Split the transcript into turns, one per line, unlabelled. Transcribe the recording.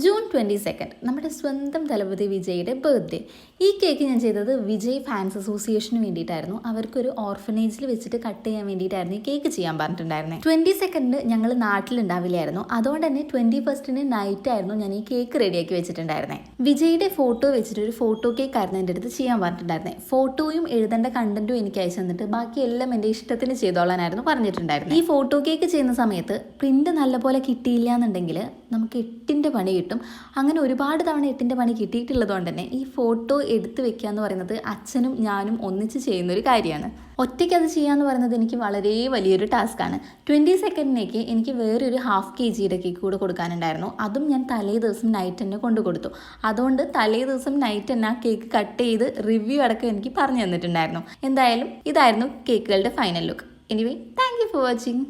June 22 നമ്മുടെ സ്വന്തം തലപതി വിജയുടെ ബർത്ത്ഡേ. ഈ കേക്ക് ഞാൻ ചെയ്തത് വിജയ് ഫാൻസ് അസോസിയേഷന് വേണ്ടിയിട്ടായിരുന്നു. അവർക്കൊരു ഓർഫനേജിൽ വെച്ചിട്ട് കട്ട് ചെയ്യാൻ വേണ്ടിയിട്ടായിരുന്നു ഈ കേക്ക് ചെയ്യാൻ പറഞ്ഞിട്ടുണ്ടായിരുന്നത്. 22 ഞങ്ങൾ നാട്ടിലുണ്ടാവില്ലായിരുന്നു. അതുകൊണ്ട് തന്നെ 21 നൈറ്റ് ആയിരുന്നു ഞാൻ ഈ കേക്ക് റെഡിയാക്കി വെച്ചിട്ടുണ്ടായിരുന്നത്. വിജയുടെ ഫോട്ടോ വെച്ചിട്ട് ഒരു ഫോട്ടോ കേക്ക് ആയിരുന്നു എൻ്റെ അടുത്ത് ചെയ്യാൻ പറഞ്ഞിട്ടുണ്ടായിരുന്നത്. ഫോട്ടോയും എഴുതേണ്ട കണ്ടന്റും എനിക്ക് അയച്ചു തന്നിട്ട് ബാക്കി എല്ലാം എൻ്റെ ഇഷ്ടത്തിന് ചെയ്തോളാനായിരുന്നു പറഞ്ഞിട്ടുണ്ടായിരുന്നത്. ഈ ഫോട്ടോ കേക്ക് ചെയ്യുന്ന സമയത്ത് പ്രിന്റ് നല്ലപോലെ കിട്ടിയില്ല എന്നുണ്ടെങ്കിൽ നമുക്ക് 8ന്റെ പണി കിട്ടും. അങ്ങനെ ഒരുപാട് തവണ 8ന്റെ പണി കിട്ടിയിട്ടുള്ളത് കൊണ്ട് തന്നെ ഈ ഫോട്ടോ എടുത്ത് വെക്കുക എന്ന് പറയുന്നത് അച്ഛനും ഞാനും ഒന്നിച്ച് ചെയ്യുന്നൊരു കാര്യമാണ്. ഒറ്റയ്ക്ക് അത് ചെയ്യാന്ന് പറയുന്നത് എനിക്ക് വളരെ വലിയൊരു ടാസ്ക്കാണ്. 22 എനിക്ക് വേറൊരു ½ kg കേക്ക് കൂടെ കൊടുക്കാനുണ്ടായിരുന്നു. അതും ഞാൻ തലേ ദിവസം നൈറ്റ് തന്നെ കൊണ്ടു കൊടുത്തു. അതുകൊണ്ട് തലേ ദിവസം നൈറ്റ് തന്നെ ആ കേക്ക് കട്ട് ചെയ്ത് റിവ്യൂ അടക്കം എനിക്ക് പറഞ്ഞു തന്നിട്ടുണ്ടായിരുന്നു. എന്തായാലും ഇതായിരുന്നു കേക്കുകളുടെ final look. Anyway, thank you for watching.